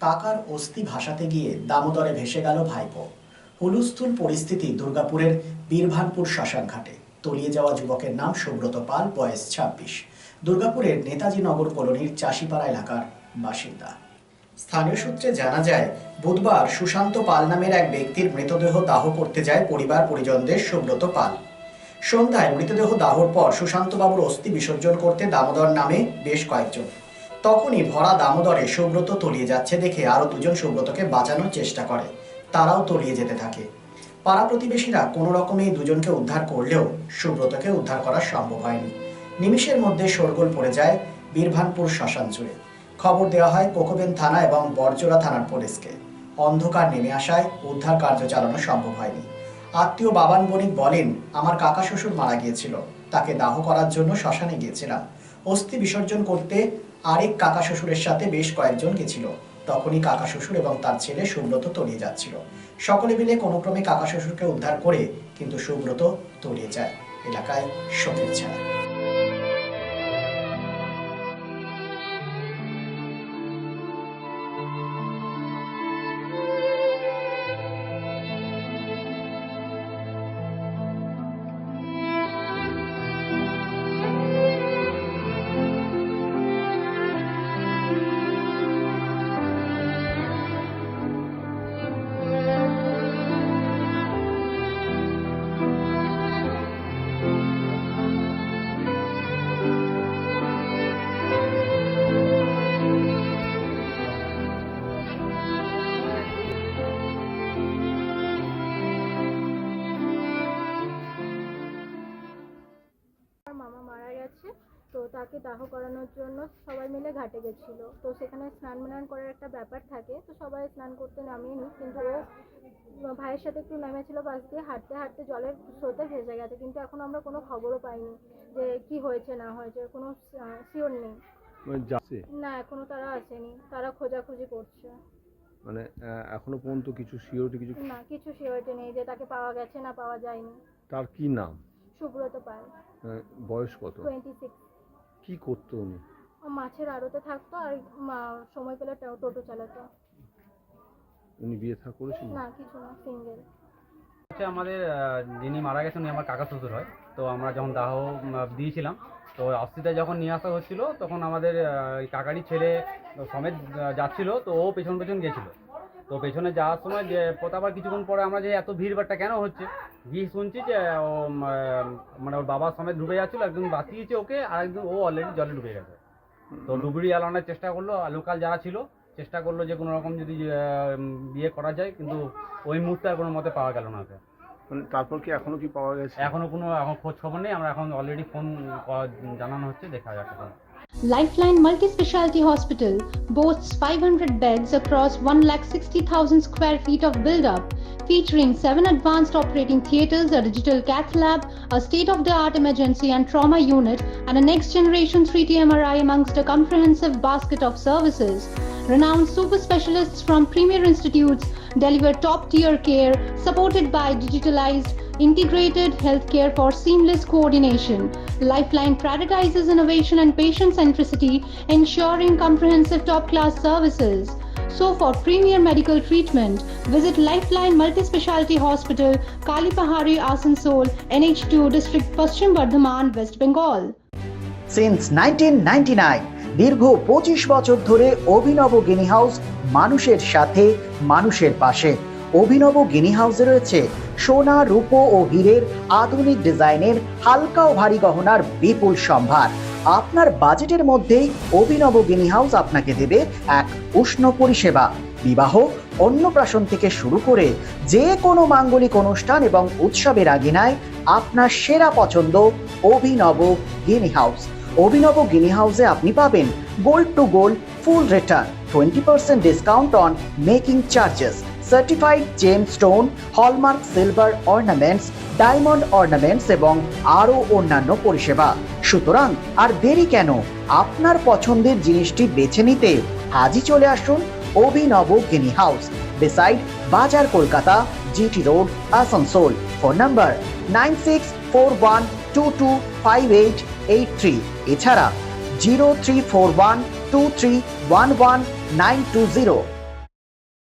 কাকার অস্থি ভাসাতে গিয়ে দামোদরে ভেসে গেল ভাইপো। হুলস্থুল পরিস্থিতি দুর্গাপুরের বীরভানপুর শ্মশানঘাটে। তলিয়ে যাওয়া যুবকের নাম সুব্রত পাল, বয়স 26, দুর্গাপুরের নেতাজি নগর কলোনির চাষিপাড়া এলাকার বাসিন্দা। স্থানীয় সূত্রে জানা যায়, বুধবার সুশান্ত পাল নামের এক ব্যক্তির মৃতদেহ দাহ করতে যায় পরিবার পরিজনদের সুব্রত পাল। সন্ধ্যায় মৃতদেহ দাহর পর সুশান্তবাবুর অস্থি বিসর্জন করতে দামোদর নামে বেশ কয়েকজন। তখনই ভরা দামোদরে সুব্রত তলিয়ে যাচ্ছে দেখে আরো দুজন সুব্রতকে বাঁচানোর চেষ্টা করে, তারাও তলিয়ে যেতে থাকে। পাড়া প্রতিবেশীরা কোনো রকমে এই দুজনকে উদ্ধার করলেও সুব্রতকে উদ্ধার করা সম্ভব হয়নি। নিমিষের মধ্যে শোরগোল পড়ে যায় বীরভানপুর শ্মশান জুড়ে। খবর দেওয়া হয় কোকোবেন থানা এবং বরজোড়া থানার পুলিশকে। অন্ধকার নেমে আসায় উদ্ধার কার্য চালানো সম্ভব হয়নি। আত্মীয় বাবান বণিক বলেন, আমার কাকা শ্বশুর মারা গিয়েছিল, তাকে দাহ করার জন্য শ্মশানে গিয়েছিলাম। অস্থি বিসর্জন করতে আরেক কাকা শ্বশুরের সাথে বেশ কয়েকজন গেছিল। তখনই কাকা শ্বশুর এবং তার ছেলে সুব্রত তলিয়ে যাচ্ছিল। সকলে মিলে কোনো ক্রমে কাকা শ্বশুরকে উদ্ধার করে, কিন্তু সুব্রত তলিয়ে যায়। এলাকায় শোকের ছায়া। মামা মারা গেছে, তো তাকে দাহ করানোর জন্য সবাই মিলে ঘাটে গেছিল। তো সেখানে স্নান করার একটা ব্যাপার থাকে, তো সবাই স্নান করতে নামেনি, কিন্তু ও ভাইয়ের সাথে একটু নেমেছিল পাশ দিয়ে, হাঁটতে হাঁটতে জলের স্রোতে ভেসে গেছে। কিন্তু এখন আমরা কোনো খবরও পাইনি যে কি হয়েছে না হয়েছে, কোনো শিওর নেই। না, এখনো তারা আসেনি, তারা খোঁজাখুঁজি করছে। মানে এখনো পর্যন্ত কিছু সিওরিটি না, কিছু সিওরিটি নেই যে তাকে পাওয়া গেছে না পাওয়া যায়নি। তার কি নাম? সুব্রত পাল। বয়স কত? 26। কি করতো উনি? মাছের আড়তে থাকতো আর সময় পেলে টোটো চালাতো। উনি বিয়ে থা করেছেন? না, কিছু না, সিঙ্গেল। আমাদের যিনি মারা গেছেন উনি আমার কাকা শ্বশুর হয়। তো আমরা যখন দাহ দিয়েছিলাম, তো অস্থিটা যখন নিয়ে আসা হচ্ছিল, তখন আমাদের কাকারই ছেলে সমেত যাচ্ছিল, তো ও পেছন পেছন গেছিলো। তো পেছনে যাওয়ার সময় যে আবার কিছুক্ষণ পরে আমরা যে এত ভিড়ভাড়টা কেন হচ্ছে, গিয়ে শুনছি যে ও মানে ওর বাবা সমেত ডুবে যাচ্ছিলো, একজন বাঁচিয়েছে ওকে, আর একজন ও অলরেডি জলে ডুবে গেছে। তো ডুবুরি আলানোর চেষ্টা করলো, লোকাল যারা ছিল চেষ্টা করলো যে কোনো রকম যদি বিয়ে করা যায়, কিন্তু ওই মুহূর্তে আর কোনো মতে পাওয়া গেল না। মানে তারপর কি এখনো কি পাওয়া গেছে? এখনো কোনো খোঁজ খবর নেই। আমরা এখন অলরেডি ফোন জানানো হচ্ছে, দেখা যাচ্ছে। Lifeline Multi-Speciality Hospital boasts 500 beds across 1,60,000 square feet of build-up, featuring 7 advanced operating theatres, a digital cath lab, a state-of-the-art emergency and trauma unit, and a next-generation 3D MRI amongst a comprehensive basket of services. Renowned super specialists from premier institutes deliver top-tier care, supported by digitalized integrated healthcare for seamless coordination. Lifeline prioritizes innovation and patient centricity, ensuring comprehensive top-class services. So for premier medical treatment, visit Lifeline Multi-Speciality Hospital, Kalipahari, Asansol, NH2 District, Paschim Bardhaman, West Bengal. Since 1999 দীর্ঘ 25 বছর ধরে অভিনব গিনি house মানুষের সাথে, মানুষের পাশে। অভিনব গিনি হাউসে রয়েছে সোনা, রূপো ও হীরের আধুনিক ডিজাইনের হালকা ও ভারী গহনার বিপুল সম্ভার। আপনার বাজেটের মধ্যেই অভিনব গিনি হাউস আপনাকে দেবে এক উষ্ণ পরিষেবা। বিবাহ, অন্নপ্রাশন থেকে শুরু করে যে কোনো মাঙ্গলিক অনুষ্ঠান এবং উৎসবের আগিনায় আপনার সেরা পছন্দ অভিনব গিনি হাউস। অভিনব গিনি হাউসে আপনি পাবেন gold two gold full return, 20% discount on making charges, certified gemstone, hallmark silver ornaments, diamond ornaments এবং আরও অন্যান্য পরিষেবা। সুতরাং আর দেরি কেন? আপনার পছন্দের জিনিসটি বেছে নিতে আজই চলে আসুন অভিনব গিনি হাউস, বিসাইড বাজার, Kolkata, GT road, Asansol. Phone number 9641225883, এছাড়া 03412311 920।